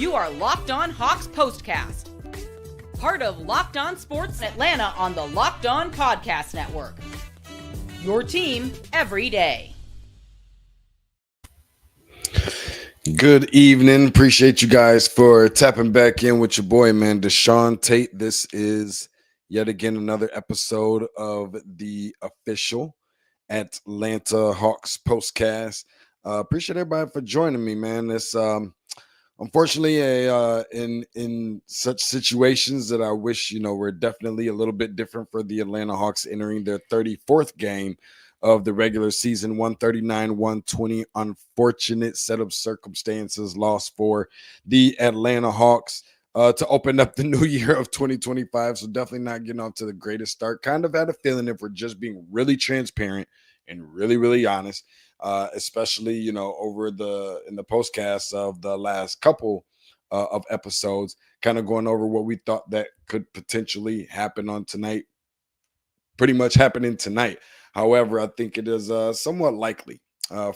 You are Locked On Hawks Postcast, part of Locked On Sports Atlanta on the Locked On Podcast Network. Your team every day. Good evening. Appreciate you guys for tapping back in with your boy, man, DeShaun Tate. This is yet again another episode of the official Atlanta Hawks Postcast. Appreciate everybody for joining me, man. This unfortunately in such situations that I wish were definitely a little bit different for the Atlanta Hawks entering their 34th game of the regular season. 139-120, unfortunate set of circumstances, lost for the Atlanta Hawks to open up the new year of 2025. So definitely not getting off to the greatest start. Kind of had a feeling, if we're just being really transparent and really, really honest, especially over in the postcast of the last couple of episodes, kind of going over what we thought that could potentially happen on tonight, pretty much happening tonight. However, I think it is somewhat likely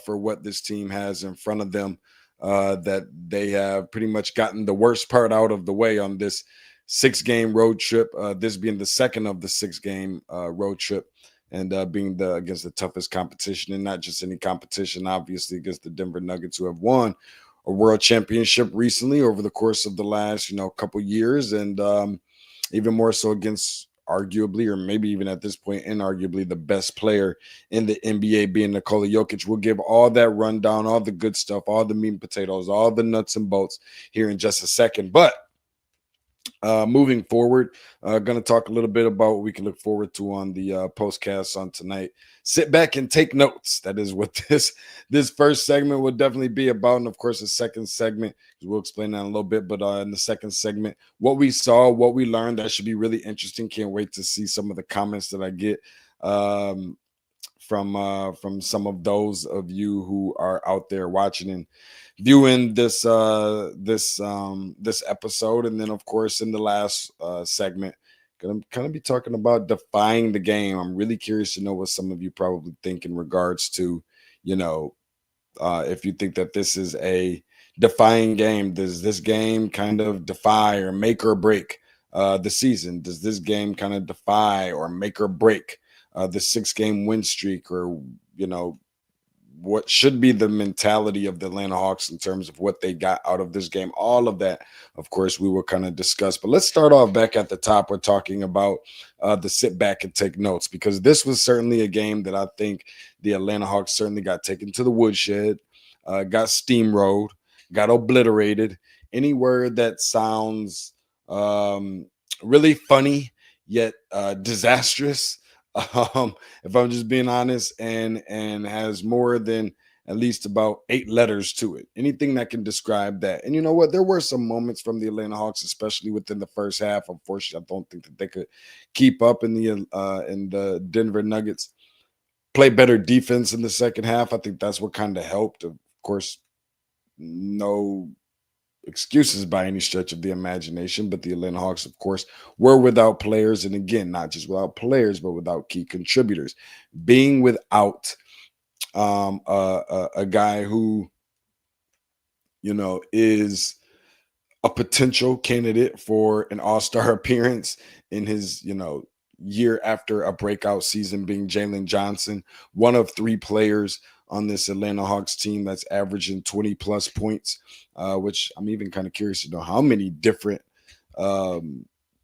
for what this team has in front of them, that they have pretty much gotten the worst part out of the way on this 6-game road trip, this being the second of the 6-game road trip, and being against the toughest competition, and not just any competition, obviously against the Denver Nuggets, who have won a world championship recently over the course of the last couple years, and even more so against arguably, or maybe even at this point inarguably, the best player in the NBA, being Nikola Jokic. We'll give all that rundown, all the good stuff, all the meat and potatoes, all the nuts and bolts here in just a second. But moving forward, going to talk a little bit about what we can look forward to on the postcast on tonight. Sit back and take notes. That is what this first segment will definitely be about. And of course, the second segment, we'll explain that in a little bit. But in the second segment, what we saw, what we learned, that should be really interesting. Can't wait to see some of the comments that I get from some of those of you who are out there watching and viewing this episode. And then of course in the last segment, gonna kind of be talking about defying the game. I'm really curious to know what some of you probably think in regards to if you think that this is a defying game. Does this game kind of defy or make or break the season? Does this game kind of defy or make or break the 6-game win streak, or what should be the mentality of the Atlanta Hawks in terms of what they got out of this game? All of that, of course, we will kind of discuss. But let's start off back at the top. We're talking about the sit back and take notes, because this was certainly a game that I think the Atlanta Hawks certainly got taken to the woodshed, got steamrolled, got obliterated. Any word that sounds really funny yet disastrous, if I'm just being honest, and has more than at least about 8 letters to it. Anything that can describe that. And you know what? There were some moments from the Atlanta Hawks, especially within the first half. Unfortunately, I don't think that they could keep up in the Denver Nuggets. Play better defense in the second half. I think that's what kind of helped. Of course, no excuses by any stretch of the imagination, but the Atlanta Hawks, of course, were without players, and again, not just without players, but without key contributors. Being without a guy who is a potential candidate for an all-star appearance in his year after a breakout season, being Jalen Johnson, one of 3 players on this Atlanta Hawks team that's averaging 20 plus points, which I'm even kind of curious to know how many different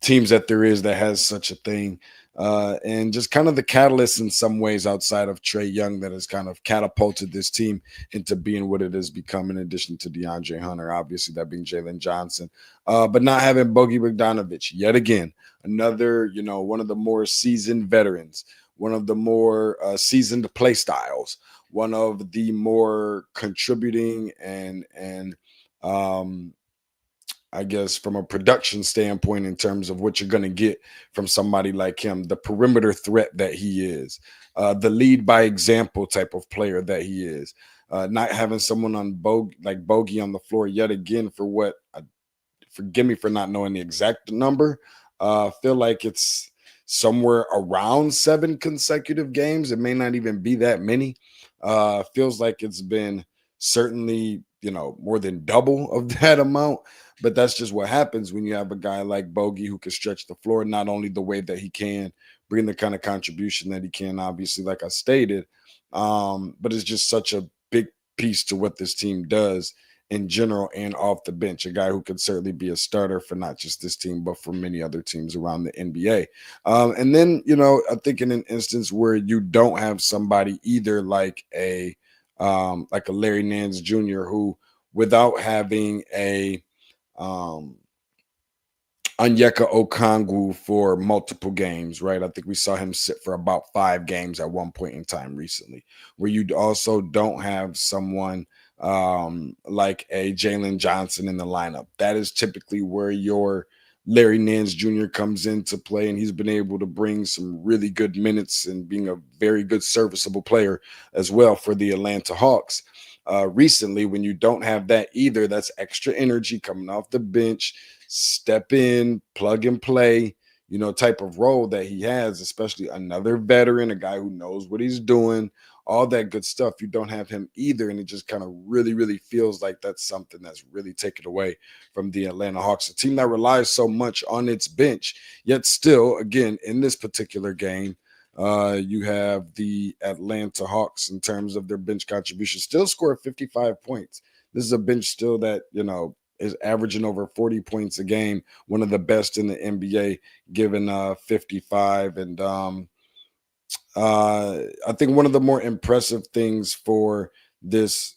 teams that there is that has such a thing, and just kind of the catalyst in some ways outside of Trae Young that has kind of catapulted this team into being what it has become, in addition to DeAndre Hunter, obviously that being Jalen Johnson, but not having Bogey Bogdanovic yet again, another one of the more seasoned veterans, one of the more seasoned play styles, one of the more contributing and I guess from a production standpoint, in terms of what you're going to get from somebody like him, the perimeter threat that he is, the lead by example type of player that he is, not having someone on Bogey on the floor yet again for what, forgive me for not knowing the exact number. I feel like it's somewhere around 7 consecutive games. It may not even be that many. Feels like it's been certainly, more than double of that amount. But that's just what happens when you have a guy like Bogey who can stretch the floor, not only the way that he can, bring the kind of contribution that he can, obviously, like I stated, but it's just such a big piece to what this team does in general and off the bench. A guy who could certainly be a starter for not just this team, but for many other teams around the NBA. And then, I think in an instance where you don't have somebody either like a Larry Nance Jr., who without having a Onyeka Okongwu for multiple games, right? I think we saw him sit for about 5 games at one point in time recently, where you also don't have someone like a Jalen Johnson in the lineup. That is typically where your Larry Nance Jr. comes into play, and he's been able to bring some really good minutes and being a very good serviceable player as well for the Atlanta Hawks. Recently, when you don't have that either, that's extra energy coming off the bench, step in, plug and play, type of role that he has, especially another veteran, a guy who knows what he's doing, all that good stuff. You don't have him either. And it just kind of really, really feels like that's something that's really taken away from the Atlanta Hawks, a team that relies so much on its bench. Yet still, again, in this particular game, you have the Atlanta Hawks, in terms of their bench contribution, still score 55 points. This is a bench still that, is averaging over 40 points a game, one of the best in the NBA, given 55. And I think one of the more impressive things for this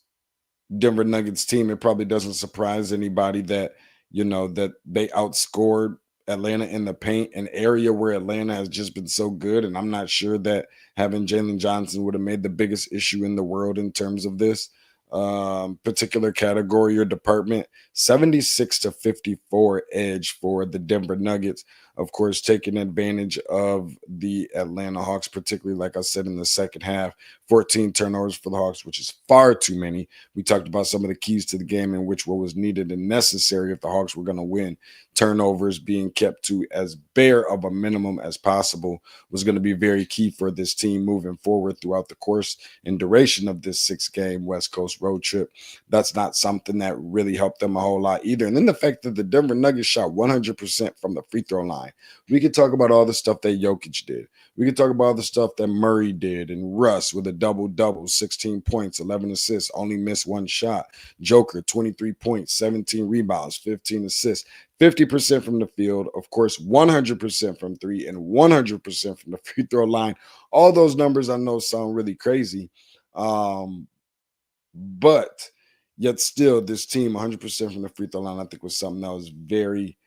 Denver Nuggets team, it probably doesn't surprise anybody that, that they outscored Atlanta in the paint, an area where Atlanta has just been so good. And I'm not sure that having Jalen Johnson would have made the biggest issue in the world in terms of this particular category or department. 76-54 edge for the Denver Nuggets, of course, taking advantage of the Atlanta Hawks, particularly, like I said, in the second half. 14 turnovers for the Hawks, which is far too many. We talked about some of the keys to the game in which what was needed and necessary if the Hawks were going to win. Turnovers being kept to as bare of a minimum as possible was going to be very key for this team moving forward throughout the course and duration of this 6-game West Coast road trip. That's not something that really helped them a whole lot either. And then the fact that the Denver Nuggets shot 100% from the free throw line. We could talk about all the stuff that Jokic did. We could talk about all the stuff that Murray did, and Russ with a double-double, 16 points, 11 assists, only missed 1 shot. Joker, 23 points, 17 rebounds, 15 assists, 50% from the field, of course, 100% from 3 and 100% from the free throw line. All those numbers I know sound really crazy, but yet still this team 100% from the free throw line, I think, was something that was very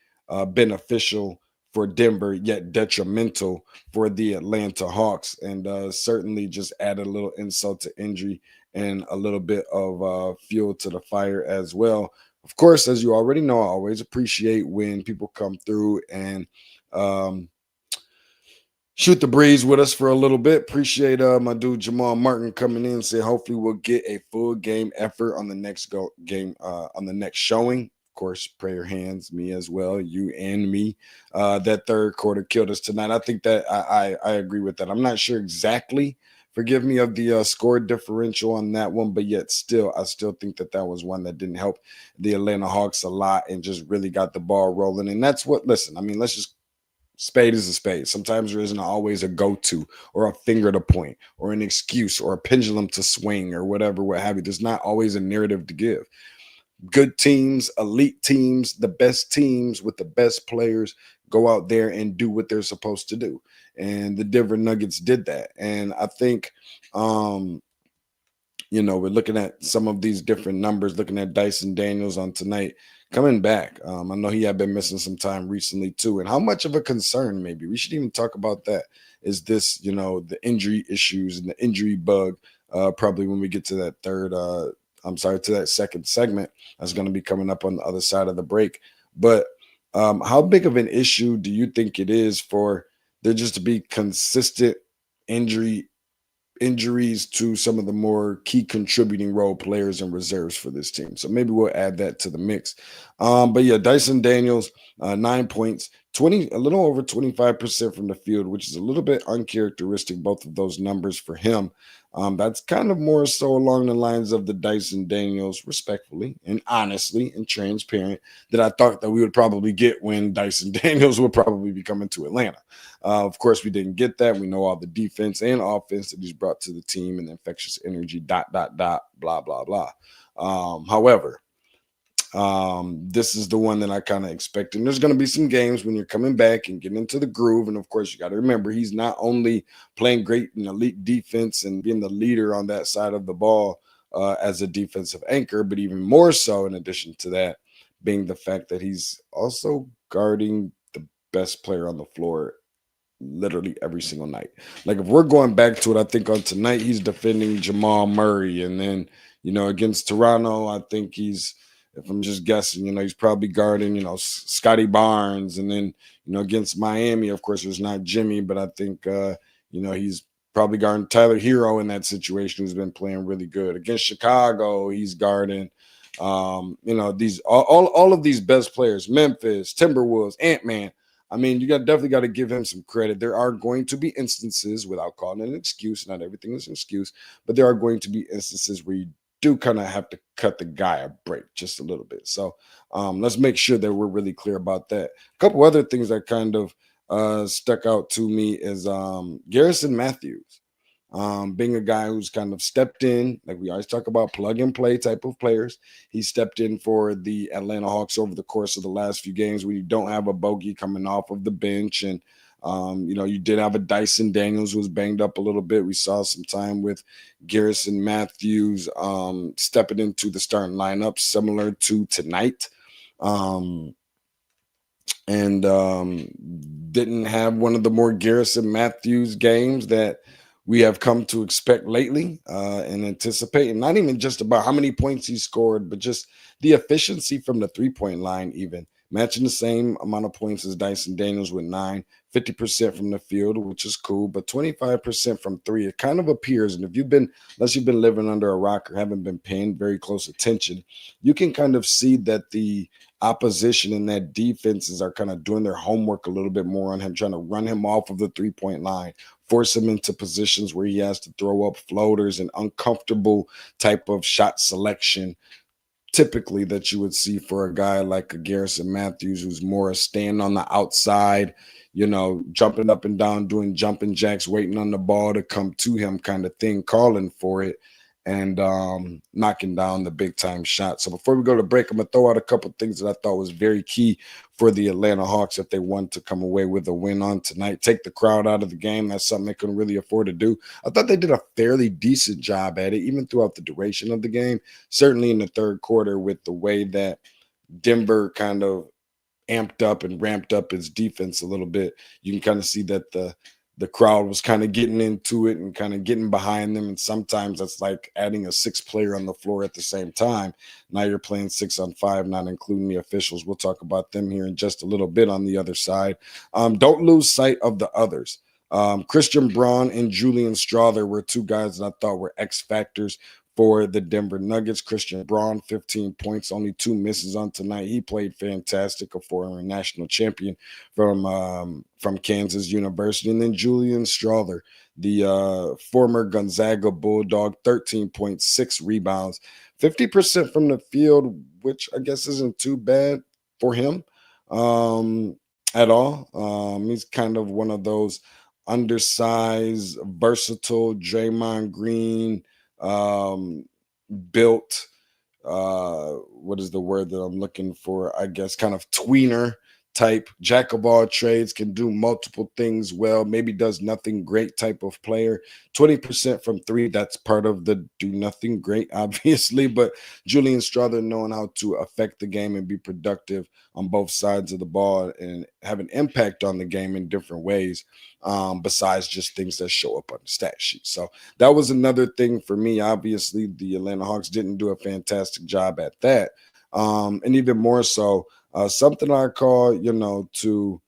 beneficial for Denver, yet detrimental for the Atlanta Hawks, and certainly just added a little insult to injury and a little bit of fuel to the fire as well. Of course, as you already know, I always appreciate when people come through and shoot the breeze with us for a little bit. Appreciate my dude Jamal Martin coming in and say hopefully we'll get a full game effort on the next game on the next showing. Of course, prayer hands, me as well, you and me. That third quarter killed us tonight. I think that I agree with that. I'm not sure exactly, forgive me, of the score differential on that one, but yet still, I still think that was one that didn't help the Atlanta Hawks a lot and just really got the ball rolling. And that's what, listen, I mean, let's just, spade is a spade. Sometimes there isn't always a go-to or a finger to point or an excuse or a pendulum to swing or whatever, what have you. There's not always a narrative to give. Good teams, elite teams, the best teams with the best players go out there and do what they're supposed to do. And the Denver Nuggets did that. And I think, we're looking at some of these different numbers, looking at Dyson Daniels on tonight coming back. I know he had been missing some time recently too. And how much of a concern, maybe we should even talk about that, is this, the injury issues and the injury bug, probably when we get to that to that second segment that's going to be coming up on the other side of the break. But how big of an issue do you think it is for there just to be consistent injuries to some of the more key contributing role players and reserves for this team? So maybe we'll add that to the mix. But yeah, Dyson Daniels, 9 points, a little over 25% from the field, which is a little bit uncharacteristic, both of those numbers for him. That's kind of more so along the lines of the Dyson Daniels, respectfully and honestly and transparent, that I thought that we would probably get when Dyson Daniels would probably be coming to Atlanta. Of course, we didn't get that. We know all the defense and offense that he's brought to the team and the infectious energy, blah, blah, blah. However, this is the one that I kind of expect. And there's going to be some games when you're coming back and getting into the groove. And of course, you got to remember, he's not only playing great in elite defense and being the leader on that side of the ball as a defensive anchor, but even more so, in addition to that, being the fact that he's also guarding the best player on the floor literally every single night. Like, if we're going back to it, I think on tonight he's defending Jamal Murray. And then, against Toronto, I think he's, if I'm just guessing, he's probably guarding, Scotty Barnes. And then, against Miami, of course, there's not Jimmy, but I think, he's probably guarding Tyler Hero in that situation, who's been playing really good. Against Chicago, he's guarding, these all of these best players, Memphis, Timberwolves, Ant-Man. I mean, you definitely got to give him some credit. There are going to be instances, without calling it an excuse, not everything is an excuse, but there are going to be instances where you do kind of have to cut the guy a break just a little bit. So let's make sure that we're really clear about that. A couple other things that kind of stuck out to me is Garrison Matthews. Being a guy who's kind of stepped in, like we always talk about, plug and play type of players. He stepped in for the Atlanta Hawks over the course of the last few games where you don't have a bogey coming off of the bench. And, you did have a Dyson Daniels who was banged up a little bit. We saw some time with Garrison Matthews stepping into the starting lineup, similar to tonight. And didn't have one of the more Garrison Matthews games that we have come to expect lately and anticipate. And not even just about how many points he scored, but just the efficiency from the three-point line, even matching the same amount of points as Dyson Daniels with 9, 50% from the field, which is cool, but 25% from three. It kind of appears, and unless you've been living under a rock or haven't been paying very close attention, you can kind of see that the opposition and that defenses are kind of doing their homework a little bit more on him, trying to run him off of the three-point line, force him into positions where he has to throw up floaters and uncomfortable type of shot selection, typically that you would see for a guy like a Garrison Matthews, who's more a stand on the outside, jumping up and down, doing jumping jacks, waiting on the ball to come to him kind of thing, calling for it, and knocking down the big-time shot. So before we go to break, I'm going to throw out a couple things that I thought was very key for the Atlanta Hawks if they want to come away with a win on tonight. Take the crowd out of the game. That's something they couldn't really afford to do. I thought they did a fairly decent job at it, even throughout the duration of the game, certainly in the third quarter, with the way that Denver kind of amped up and ramped up its defense a little bit. You can kind of see that the crowd was kind of getting into it and kind of getting behind them. And sometimes that's like adding a sixth player on the floor at the same time. Now you're playing 6-on-5, not including the officials. We'll talk about them here in just a little bit on the other side. Don't lose sight of the others. Christian Braun and Julian Strawther were two guys that I thought were X factors for the Denver Nuggets. Christian Braun, 15 points, only 2 misses on tonight. He played fantastic, a former national champion from Kansas University. And then Julian Strawther, the former Gonzaga Bulldog, 13.6 rebounds, 50% from the field, which I guess isn't too bad for him at all. He's kind of one of those undersized, versatile Draymond Green built, what is the word that I'm looking for? I guess kind of tweener type, jack of all trades, can do multiple things well, maybe does nothing great type of player. 20% from three, that's part of the do nothing great, obviously, but Julian Strawther knowing how to affect the game and be productive on both sides of the ball and have an impact on the game in different ways, besides just things that show up on the stat sheet. So that was another thing for me. Obviously, the Atlanta Hawks didn't do a fantastic job at that. And even more so, something I call, to,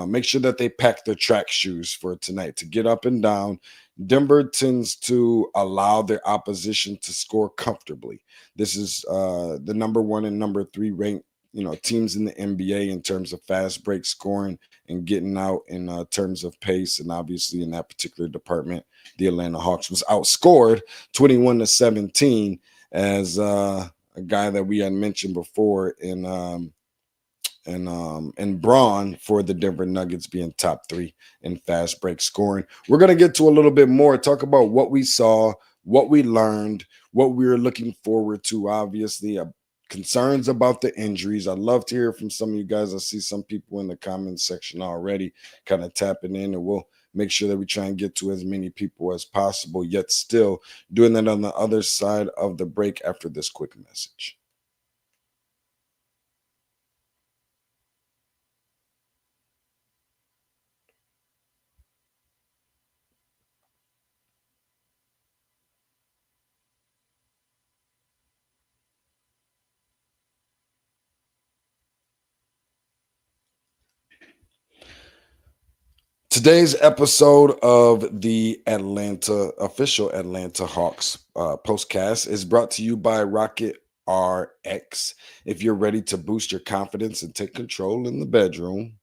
make sure that they pack their track shoes for tonight to get up and down. Denver tends to allow their opposition to score comfortably. This is the number 1 and number 3 ranked teams in the NBA in terms of fast break scoring and getting out in terms of pace. And obviously in that particular department, the Atlanta Hawks was outscored 21-17 as a guy that we had mentioned before and Braun for the Denver Nuggets being top 3 in fast break scoring. We're going to get to a little bit more, talk about what we saw, what we learned, what we were looking forward to. Obviously, concerns about the injuries. I'd love to hear from some of you guys. I see some people in the comments section already kind of tapping in, and we'll make sure that we try and get to as many people as possible, yet still doing that on the other side of the break after this quick message. Today's episode of the official Atlanta Hawks postcast is brought to you by Rocket RX. If you're ready to boost your confidence and take control in the bedroom,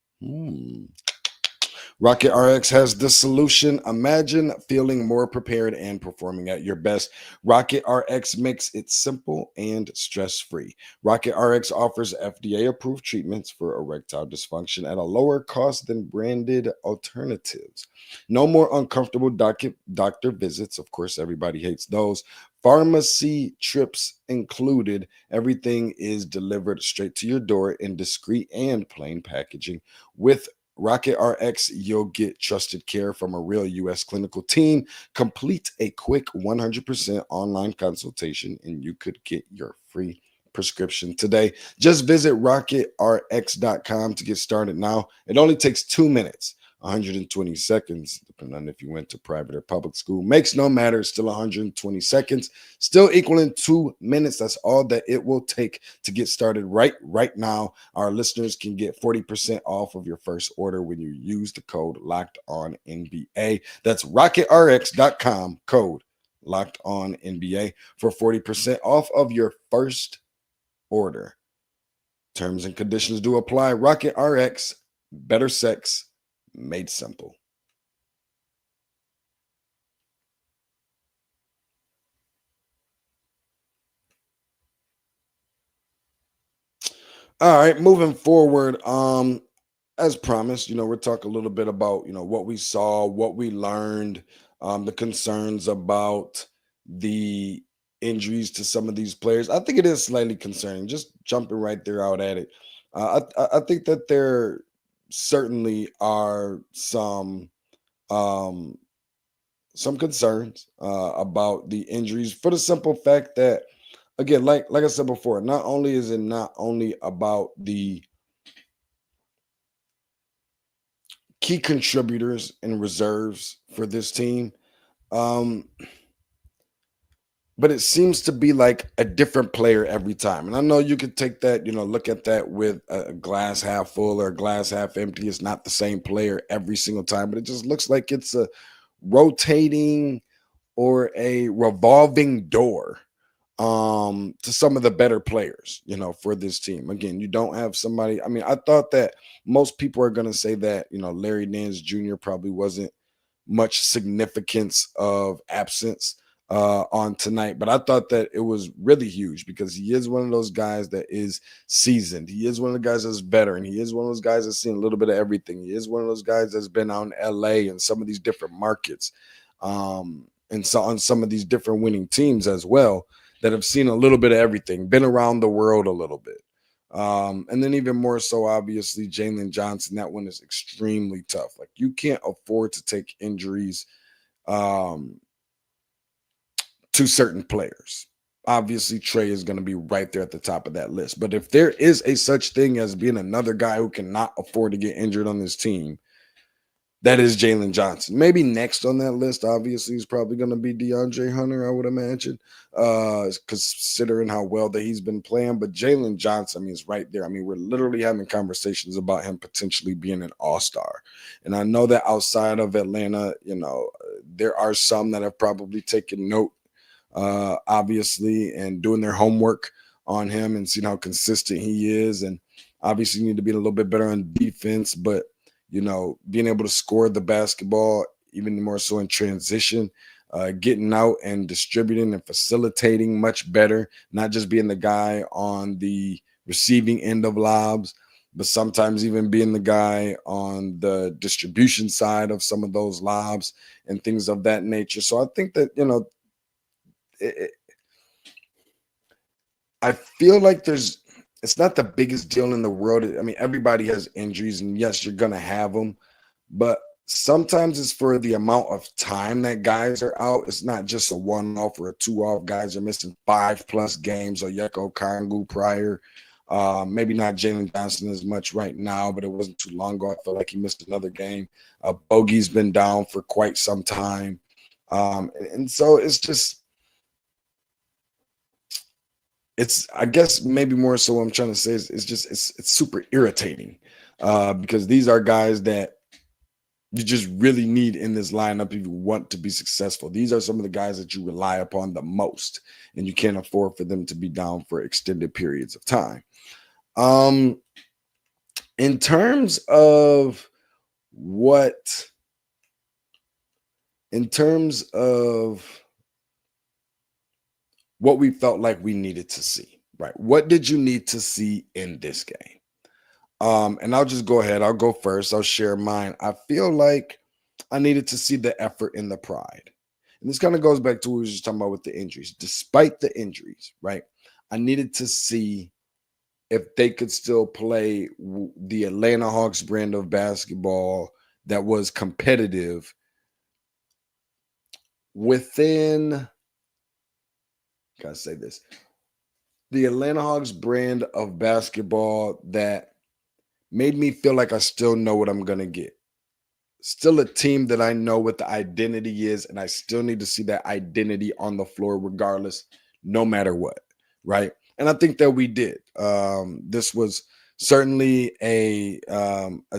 Rocket RX has the solution. Imagine feeling more prepared and performing at your best. Rocket RX makes it simple and stress-free. Rocket RX offers FDA-approved treatments for erectile dysfunction at a lower cost than branded alternatives. No more uncomfortable doctor visits. Of course, everybody hates those. Pharmacy trips included. Everything is delivered straight to your door in discreet and plain packaging. With Rocket RX, you'll get trusted care from a real U.S. clinical team. Complete a quick 100% online consultation, and you could get your free prescription today. Just visit rocketrx.com to get started now. It only takes 2 minutes. 120 seconds, depending on if you went to private or public school. Makes no matter, still 120 seconds, still equaling 2 minutes. That's all that it will take to get started right now. Our listeners can get 40% off of your first order when you use the code LOCKEDONNBA. That's rocketrx.com, code LOCKEDONNBA for 40% off of your first order. Terms and conditions do apply. Rocket RX, better sex made simple. All right, moving forward, as promised, we're talking a little bit about, what we saw, what we learned, the concerns about the injuries to some of these players. I think it is slightly concerning, just jumping right there out at it. I think that there certainly are some concerns about the injuries for the simple fact that, again, like I said before, not only is it not only about the key contributors and reserves for this team, but it seems to be like a different player every time. And I know you could take that, look at that with a glass half full or a glass half empty. It's not the same player every single time, but it just looks like it's a rotating or a revolving door to some of the better players, for this team. Again, you don't have somebody. I mean, I thought that most people are going to say that, Larry Nance Jr. probably wasn't much significance of absence on tonight, but I thought that it was really huge because he is one of those guys that is seasoned. He is one of the guys that's veteran. He is one of those guys that's seen a little bit of everything. He is one of those guys that's been out in LA and some of these different markets, and so on some of these different winning teams as well, that have seen a little bit of everything, been around the world a little bit. And then even more so, obviously, Jalen Johnson, that one is extremely tough. Like, you can't afford to take injuries to certain players. Obviously, Trae is going to be right there at the top of that list. But if there is a such thing as being another guy who cannot afford to get injured on this team, that is Jalen Johnson. Maybe next on that list, obviously, is probably going to be DeAndre Hunter, I would imagine, considering how well that he's been playing. But Jalen Johnson, is right there. We're literally having conversations about him potentially being an all-star. And I know that outside of Atlanta, there are some that have probably taken note, obviously, and doing their homework on him and seen how consistent he is. And obviously, you need to be a little bit better on defense, but being able to score the basketball, even more so in transition, getting out and distributing and facilitating much better, not just being the guy on the receiving end of lobs, but sometimes even being the guy on the distribution side of some of those lobs and things of that nature. So I think that, I feel like it's not the biggest deal in the world. I mean, everybody has injuries, and yes, you're going to have them, but sometimes it's for the amount of time that guys are out. It's not just a one-off or a two-off. Guys are missing 5+ games, or Yeko Kangu prior. Maybe not Jalen Johnson as much right now, but it wasn't too long ago. I felt like he missed another game. Bogey's been down for quite some time. And so it's I guess maybe more so what I'm trying to say is it's super irritating because these are guys that you just really need in this lineup if you want to be successful. These are some of the guys that you rely upon the most, and you can't afford for them to be down for extended periods of time. In terms of what we felt like we needed to see, right? What did you need to see in this game? And I'll just go ahead. I'll go first. I'll share mine. I feel like I needed to see the effort and the pride. And this kind of goes back to what we were just talking about with the injuries. Despite the injuries, right? I needed to see if they could still play the Atlanta Hawks brand of basketball that was competitive within, gotta say this, the Atlanta Hawks brand of basketball that made me feel like I still know what I'm going to get. Still a team that I know what the identity is, and I still need to see that identity on the floor regardless, no matter what, right? And I think that we did. This was certainly a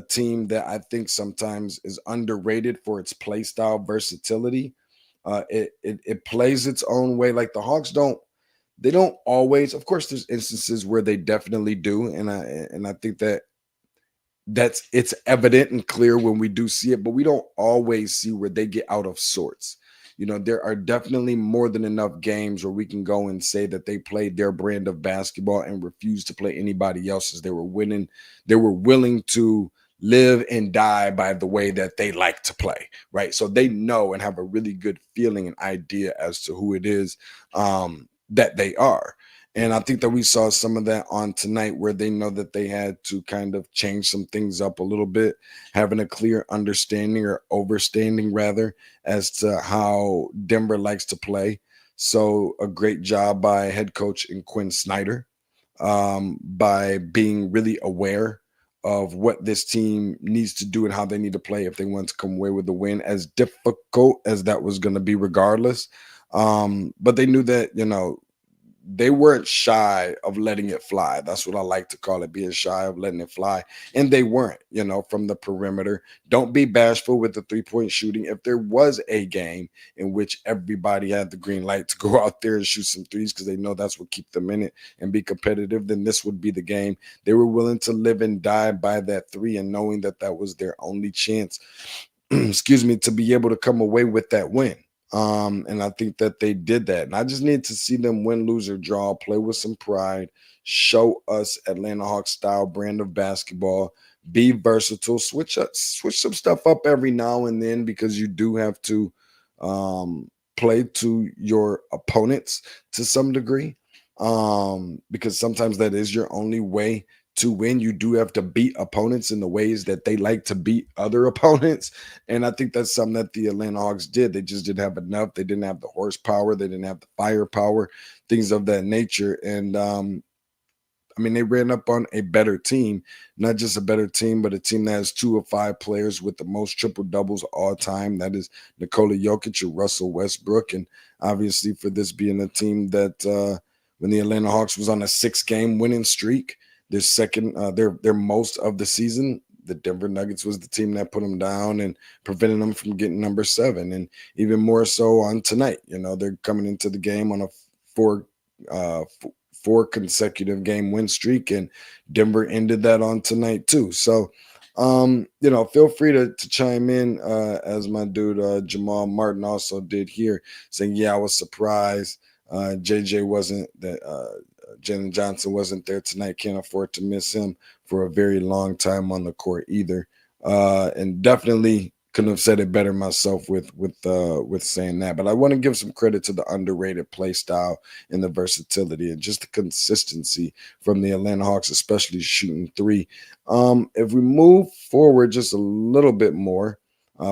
team that I think sometimes is underrated for its play style versatility. It plays its own way. Like the Hawks don't always, of course, there's instances where they definitely do. And I think it's evident and clear when we do see it, but we don't always see where they get out of sorts. There are definitely more than enough games where we can go and say that they played their brand of basketball and refused to play anybody else's. They were winning. They were willing to live and die by the way that they like to play, right? So they know and have a really good feeling and idea as to who it is that they are. And I think that we saw some of that on tonight, where they know that they had to kind of change some things up a little bit, having a clear understanding, or overstanding rather, as to how Denver likes to play. So a great job by head coach and Quinn Snyder by being really aware of what this team needs to do and how they need to play if they want to come away with the win, as difficult as that was going to be regardless. But they knew that, they weren't shy of letting it fly. That's what I like to call it, being shy of letting it fly. And they weren't, from the perimeter. Don't be bashful with the three-point shooting. If there was a game in which everybody had the green light to go out there and shoot some threes because they know that's what keep them in it and be competitive, then this would be the game. They were willing to live and die by that three, and knowing that that was their only chance, to be able to come away with that win. And I think that they did that. And I just need to see them win, lose, or draw, play with some pride, show us Atlanta Hawks style brand of basketball, be versatile, switch some stuff up every now and then, because you do have to play to your opponents to some degree. Because sometimes that is your only way to win. You do have to beat opponents in the ways that they like to beat other opponents. And I think that's something that the Atlanta Hawks did. They just didn't have enough. They didn't have the horsepower. They didn't have the firepower, things of that nature. And they ran up on a better team, not just a better team, but a team that has 2 of 5 players with the most triple doubles all time. That is Nikola Jokic and Russell Westbrook. And obviously, for this being a team that when the Atlanta Hawks was on a 6-game winning streak, their most of the season, the Denver Nuggets was the team that put them down and prevented them from getting number 7. And even more so on tonight, they're coming into the game on a four consecutive game win streak, and Denver ended that on tonight too. So, feel free to chime in, as my dude Jamal Martin also did here, saying, yeah, I was surprised JJ wasn't that Jalen Johnson wasn't there tonight. Can't afford to miss him for a very long time on the court either. And definitely couldn't have said it better myself with saying that. But I want to give some credit to the underrated play style and the versatility and just the consistency from the Atlanta Hawks, especially shooting three. If we move forward just a little bit more,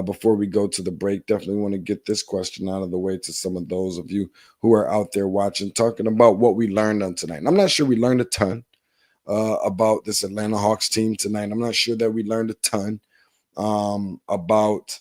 before we go to the break, definitely want to get this question out of the way to some of those of you who are out there watching, talking about what we learned on tonight. And I'm not sure we learned a ton about this Atlanta Hawks team tonight. I'm not sure that we learned a ton about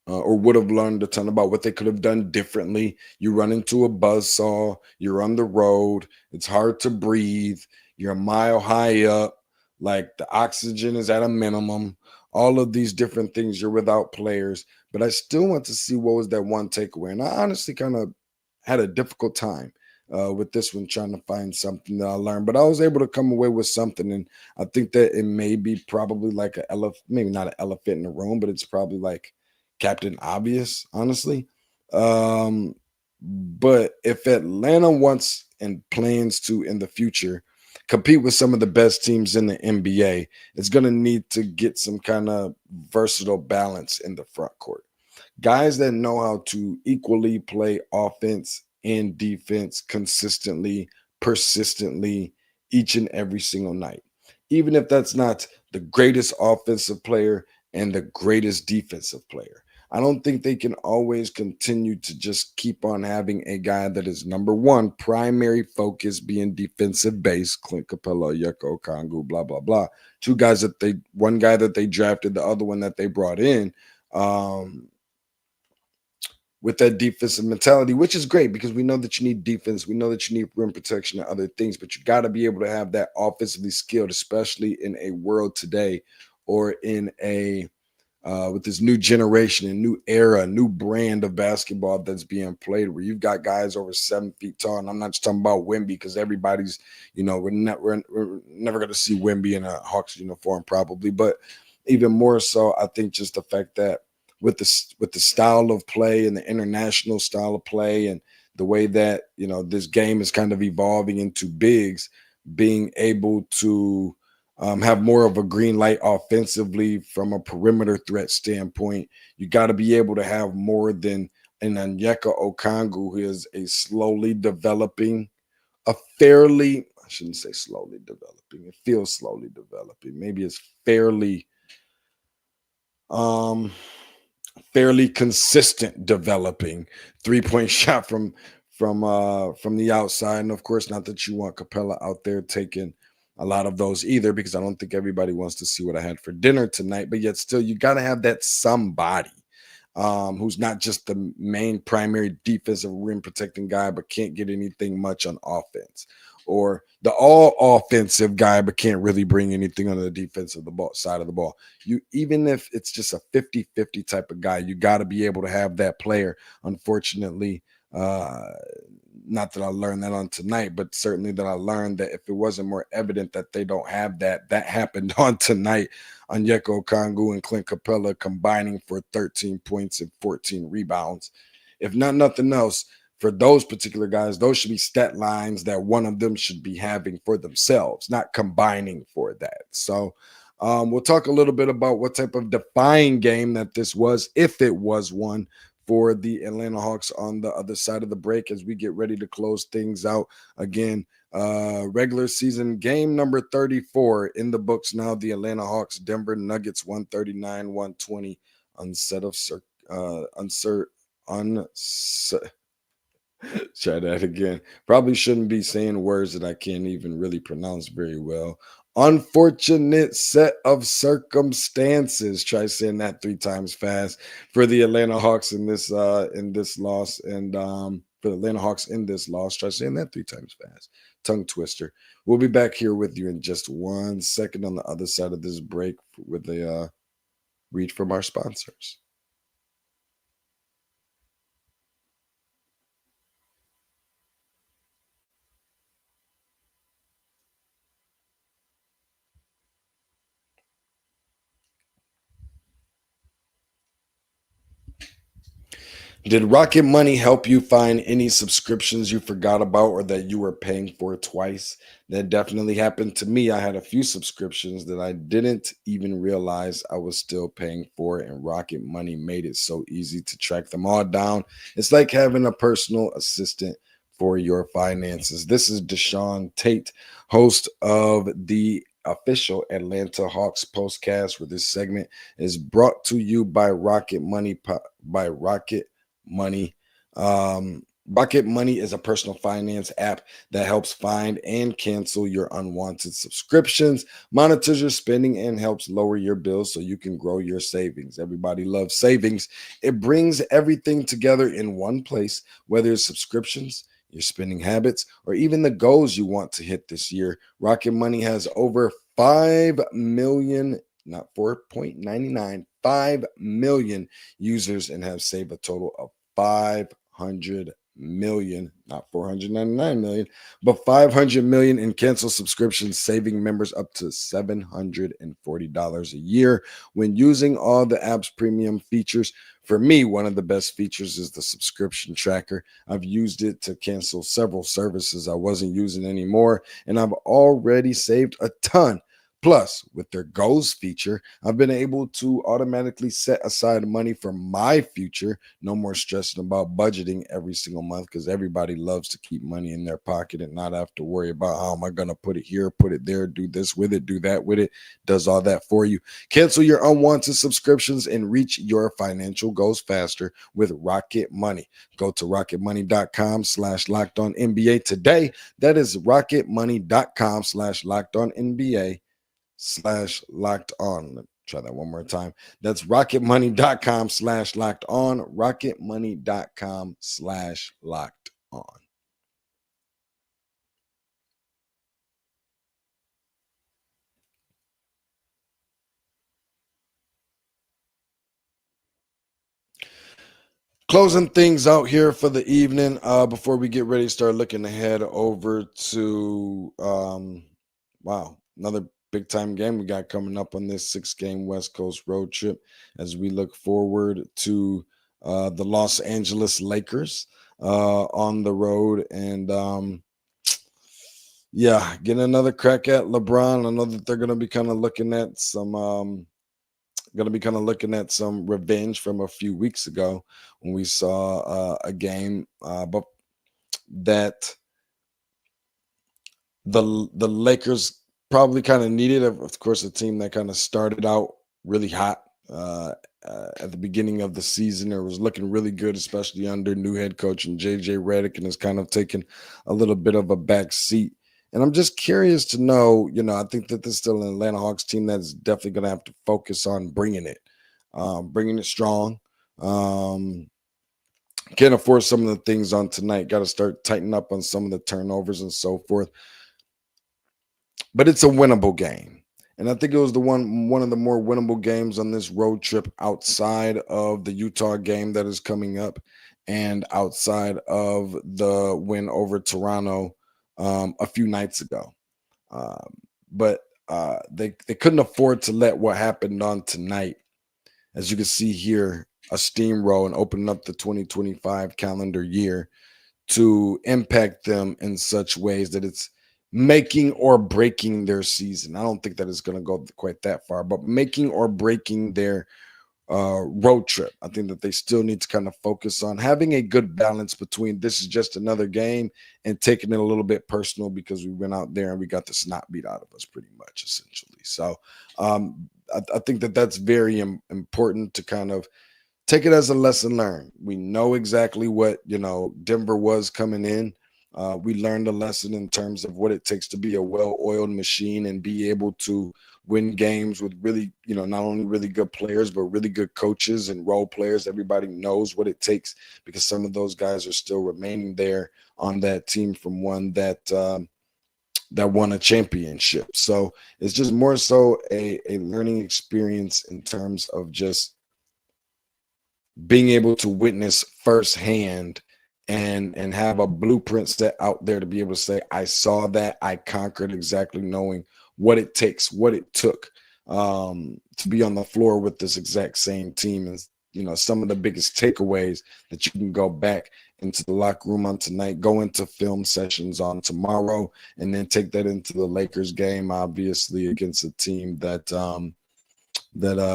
or would have learned a ton about what they could have done differently. You run into a buzzsaw, you're on the road, it's hard to breathe, you're a mile high up, like the oxygen is at a minimum, all of these different things, you're without players. But I still want to see what was that one takeaway. And I honestly kind of had a difficult time with this one, trying to find something that I learned. But I was able to come away with something. And I think that it may be probably like a elephant, maybe not an elephant in the room, but it's probably like Captain Obvious, honestly. But if Atlanta wants and plans to in the future compete with some of the best teams in the NBA, it's going to need to get some kind of versatile balance in the front court. Guys that know how to equally play offense and defense consistently, persistently, each and every single night. Even if that's not the greatest offensive player and the greatest defensive player. I don't think they can always continue to just keep on having a guy that is number one, primary focus being defensive base, Clint Capella, Yucko Kongu, blah, blah, blah. Two guys one guy that they drafted, the other one that they brought in, with that defensive mentality, which is great because we know that you need defense. We know that you need rim protection and other things, but you got to be able to have that offensively skilled, especially in a world today or in a with this new generation and new era, new brand of basketball that's being played, where you've got guys over 7 feet tall. And I'm not just talking about Wemby, because everybody's, we're never going to see Wemby in a Hawks uniform probably, but even more so, I think just the fact that with the style of play and the international style of play and the way that this game is kind of evolving into bigs, being able to have more of a green light offensively from a perimeter threat standpoint. You got to be able to have more than an Onyeka Okongwu, who is a slowly developing, I shouldn't say slowly developing. It feels slowly developing. Maybe it's fairly consistent developing 3-point shot from the outside. And of course, not that you want Capella out there taking a lot of those either, because I don't think everybody wants to see what I had for dinner tonight. But yet still, you got to have that somebody who's not just the main primary defensive rim protecting guy, but can't get anything much on offense, or the all offensive guy, but can't really bring anything on the defensive side of the ball. Even if it's just a 50-50 type of guy, you got to be able to have that player. Unfortunately, not that I learned that on tonight, but certainly that I learned that if it wasn't more evident that they don't have that happened on tonight. Onyeka Okongwu and Clint Capella combining for 13 points and 14 rebounds. If nothing else, for those particular guys, those should be stat lines that one of them should be having for themselves, not combining for that. So we'll talk a little bit about what type of defying game that this was, if it was one, for the Atlanta Hawks on the other side of the break, as we get ready to close things out. Again, regular season game number 34 in the books now. The Atlanta Hawks, Denver Nuggets 139-120 try that again. Probably shouldn't be saying words that I can't even really pronounce very well. Unfortunate set of circumstances. Try saying that 3 times fast for the Atlanta Hawks in this loss, and for the Atlanta Hawks in this loss. Try saying that 3 times fast. Tongue twister. We'll be back here with you in just 1 second on the other side of this break with a read from our sponsors. Did Rocket Money help you find any subscriptions you forgot about or that you were paying for twice? That definitely happened to me. I had a few subscriptions that I didn't even realize I was still paying for, and Rocket Money made it so easy to track them all down. It's like having a personal assistant for your finances. This is DeShaun Tate, host of the official Atlanta Hawks postcast, where this segment is brought to you by Rocket Money. By Rocket Money. Rocket Money is a personal finance app that helps find and cancel your unwanted subscriptions, monitors your spending, and helps lower your bills so you can grow your savings. Everybody loves savings. It brings everything together in one place, whether it's subscriptions, your spending habits, or even the goals you want to hit this year. Rocket Money has over 5 million, not 4.99, 5 million users and have saved a total of 500 million, not 499 million, but 500 million in canceled subscriptions, saving members up to $740 a year when using all the app's premium features. For me, one of the best features is the subscription tracker. I've used it to cancel several services I wasn't using anymore, and I've already saved a ton. Plus, with their goals feature, I've been able to automatically set aside money for my future. No more stressing about budgeting every single month, because everybody loves to keep money in their pocket and not have to worry about how am I going to put it here, put it there, do this with it, do that with it. Does all that for you. Cancel your unwanted subscriptions and reach your financial goals faster with Rocket Money. Go to rocketmoney.com/LockedOnNBA today. That is rocketmoney.com/LockedOnNBA/locked on. Let me try that one more time. That's rocketmoney.com/locked on. Rocketmoney.com/locked on. Closing things out here for the evening. Before we get ready to start looking ahead over to another big time game we got coming up on this 6-game West Coast road trip as we look forward to the Los Angeles Lakers on the road, and getting another crack at LeBron. I know that they're going to be kind of looking at some revenge from a few weeks ago when we saw a game, but that the Lakers probably kind of needed. Of course, a team that kind of started out really hot at the beginning of the season. It was looking really good, especially under new head coach and JJ Redick, and has kind of taken a little bit of a back seat. And I'm just curious to know, I think that there's still an Atlanta Hawks team that's definitely going to have to focus on bringing it strong. Can't afford some of the things on tonight. Got to start tightening up on some of the turnovers and so forth. But it's a winnable game. And I think it was one of the more winnable games on this road trip outside of the Utah game that is coming up and outside of the win over Toronto a few nights ago. But they couldn't afford to let what happened on tonight, as you can see here, a steamroll and open up the 2025 calendar year, to impact them in such ways that it's making or breaking their season. I don't think that it's going to go quite that far, but making or breaking their road trip. I think that they still need to kind of focus on having a good balance between this is just another game and taking it a little bit personal because we went out there and we got the snot beat out of us pretty much, essentially. So I think that that's very important to kind of take it as a lesson learned. We know exactly what, Denver was coming in. We learned a lesson in terms of what it takes to be a well-oiled machine and be able to win games with really, not only really good players, but really good coaches and role players. Everybody knows what it takes because some of those guys are still remaining there on that team from one that won a championship. So it's just more so a learning experience in terms of just being able to witness firsthand and have a blueprint set out there to be able to say, I saw that, I conquered, exactly knowing what it takes, what it took to be on the floor with this exact same team some of the biggest takeaways that you can go back into the locker room on tonight, go into film sessions on tomorrow, and then take that into the Lakers game, obviously against a team that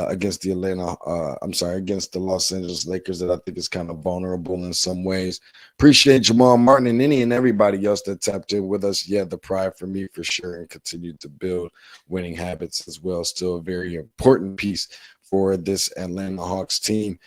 against the Los Angeles Lakers that I think is kind of vulnerable in some ways. Appreciate Jamal Martin and any and everybody else that tapped in with us. Yeah, the pride for me for sure, and continued to build winning habits as well. Still a very important piece for this Atlanta Hawks team.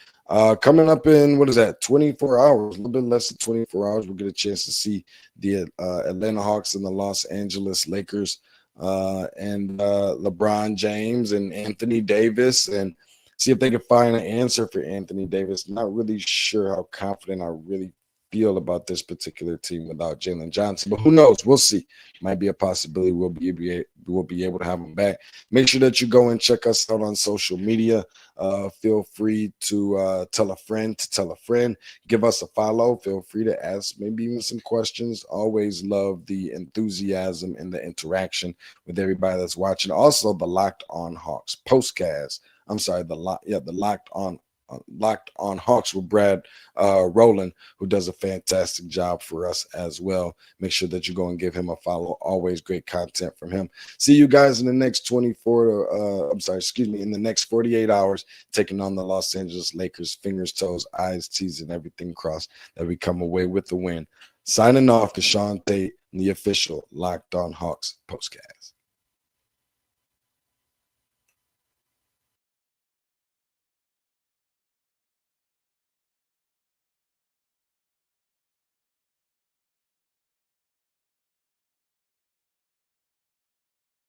Coming up in, 24 hours, a little bit less than 24 hours, we'll get a chance to see the Atlanta Hawks and the Los Angeles Lakers and LeBron James and Anthony Davis, and see if they can find an answer for Anthony Davis. Not really sure how confident I really feel about this particular team without Jalen Johnson, but who knows? We'll see. Might be a possibility. We'll be able to have him back. Make sure that you go and check us out on social media. Feel free to tell a friend to tell a friend. Give us a follow. Feel free to ask maybe even some questions. Always love the enthusiasm and the interaction with everybody that's watching. Also, the Locked On Hawks postcast. I'm sorry, the Locked On Hawks with Brad Rowland, who does a fantastic job for us as well. Make sure that you go and give him a follow. Always great content from him. See you guys in the next in the next 48 hours, taking on the Los Angeles Lakers. Fingers, toes, eyes, T's, and everything crossed that we come away with the win. Signing off, DeShaun Tate, the official Locked On Hawks postcast.